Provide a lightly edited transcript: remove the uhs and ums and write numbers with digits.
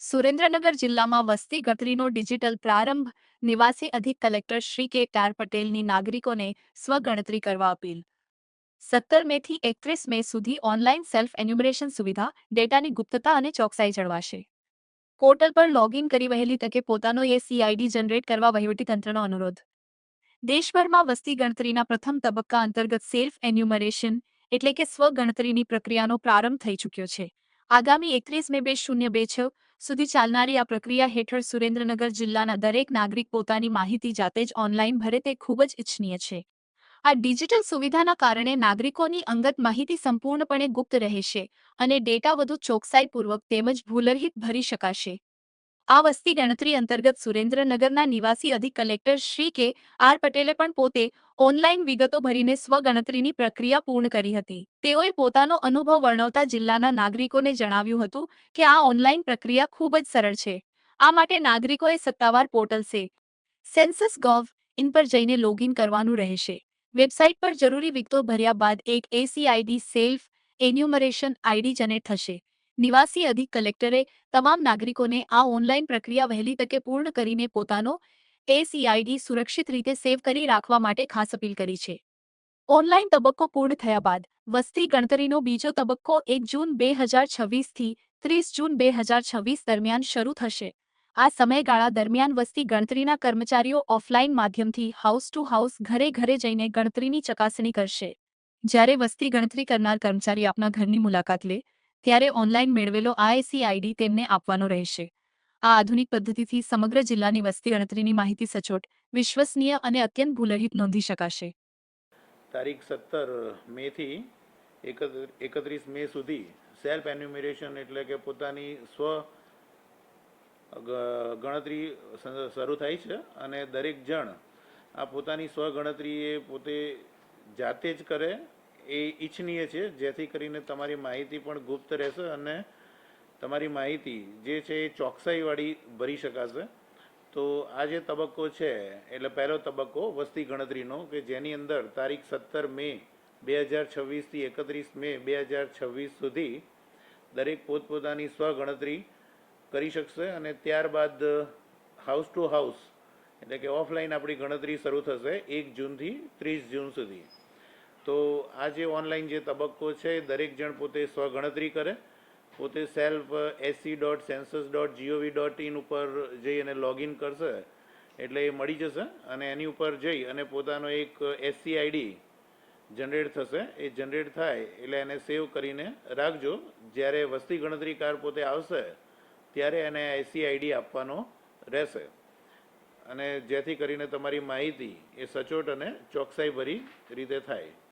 સુરેન્દ્રનગર જિલ્લામાં વસ્તી ગણતરીનો ડિજિટલ પ્રારંભ. નિવાસી અધિક કલેક્ટર શ્રી કે આર પટેલની નાગરિકોને સ્વગણતરી કરવા અપીલ. 17 મેથી 31 મે સુધી ઓનલાઈન સેલ્ફ એન્યુમરેશન સુવિધા, ડેટાની ગુપ્તતા અને ચોકસાઈ જળવાશે. પોર્ટલ પર લોગિન કરી વહેલી તકે પોતાનો એસીઆઈડી જનરેટ કરવા વહીવટીતંત્રનો અનુરોધ. દેશભરમાં વસ્તી ગણતરીના પ્રથમ તબક્કા અંતર્ગત સેલ્ફ એન્યુમરેશન એટલે કે સ્વગણતરીની પ્રક્રિયાનો પ્રારંભ થઈ ચૂક્યો છે. આગામી 31 મે 2026 સુધી ચાલનારી આ પ્રક્રિયા હેઠળ સુરેન્દ્રનગર જિલ્લાના દરેક નાગરિક પોતાની માહિતી જાતે જ ઓનલાઈન ભરે તે ખૂબ જ ઇચ્છનીય છે. આ ડિજિટલ સુવિધાના કારણે નાગરિકોની અંગત માહિતી સંપૂર્ણપણે ગુપ્ત રહેશે અને ડેટા વધુ ચોકસાઈપૂર્વક તેમજ ભૂલરહિત ભરી શકાશે. આ વસ્તી ગણતરી અંતર્ગત સુરેન્દ્રનગરના નિવાસી અધિક કલેક્ટર શ્રી કે આર પટેલે પણ પોતે ઓનલાઈન વિગતો ભરીને સ્વગણતરીની પ્રક્રિયા પૂર્ણ કરી હતી. તેઓએ પોતાનો અનુભવ વર્ણવતા જિલ્લાના નાગરિકોને જણાવ્યું હતું કે આ ઓનલાઈન પ્રક્રિયા ખૂબ જ સરળ છે. આ માટે નાગરિકોએ સત્તાવાર પોર્ટલ census.gov.in પર જઈને લોગિન કરવાનું રહેશે. વેબસાઇટ પર જરૂરી વિગતો ભર્યા બાદ એક એસીઆઈડી સેલ્ફ એન્યુમરેશન આઈડી જનરેટ થશે. નિવાસી અધિક કલેક્ટરે તમામ નાગરિકોને આ ઓનલાઈન પ્રક્રિયા વહેલી તકે પૂર્ણ કરીને પોતાનો એસીઆઈડી સુરક્ષિત રીતે સેવ કરી રાખવા માટે ખાસ અપીલ કરી છે. ઓનલાઈન તબક્કો પૂર્ણ થયા બાદ વસ્તી ગણતરીનો બીજો તબક્કો 1 જૂન 2026થી 30 જૂન 2026 દરમિયાન શરૂ થશે. આ સમયગાળા દરમિયાન વસ્તી ગણતરીના કર્મચારીઓ ઓફલાઈન માધ્યમથી હાઉસ ટુ હાઉસ ઘરે ઘરે જઈને ગણતરીની ચકાસણી કરશે. જ્યારે વસ્તી ગણતરી કરનાર કર્મચારી આપના ઘરની મુલાકાત લે ત્યારે ઓનલાઈન મેળવેલો આઈસીઆઈડી તેમને આપવાનો રહેશે. આ આધુનિક પદ્ધતિથી સમગ્ર જિલ્લાની વસ્તી ગણતરીની માહિતી સચોટ, વિશ્વસનીય અને અત્યંત ભૂલરહિત નોંધી શકાશે. તારીખ 17 મેથી 31 મે સુધી સેલ્ફ એન્યુમરેશન એટલે કે પોતાની ગણતરી શરૂ થાય છે અને દરેક જણ આ પોતાની સ્વગણતરી એ પોતે જાતે જ કરે એ ઈચ્છનીય છે, જેથી કરીને તમારી માહિતી પણ ગુપ્ત રહેશે અને તમારી માહિતી જે છે એ ચોકસાઈવાળી ભરી શકાશે. તો આ જે તબક્કો છે એટલે પહેલો તબક્કો વસ્તી ગણતરીનો કે જેની અંદર તારીખ 17 મે 2026થી 31 મે 2026 સુધી દરેક પોતપોતાની સ્વગણતરી કરી શકશે અને ત્યારબાદ હાઉસ ટુ હાઉસ એટલે કે ઓફલાઈન આપણી ગણતરી શરૂ થશે 1 જૂનથી 30 જૂન સુધી. તો આ જે ઓનલાઈન જે તબક્કો છે દરેક જણ પોતે સ્વગણતરી કરે, પોતે સેલ્ફ sc.census.gov.in ઉપર જઈ અને લોગિન કરશે એટલે એ મળી જશે અને એની ઉપર જઈ અને પોતાનો એક એસસીઆઈડી જનરેટ થશે. એ જનરેટ થાય એટલે એને સેવ કરીને રાખજો. જ્યારે વસ્તી ગણતરીકાર પોતે આવશે ત્યારે એને એસસીઆઈડી આપવાનો રહેશે અને જેથી કરીને તમારી માહિતી એ સચોટ અને ચોકસાઈભરી રીતે થાય.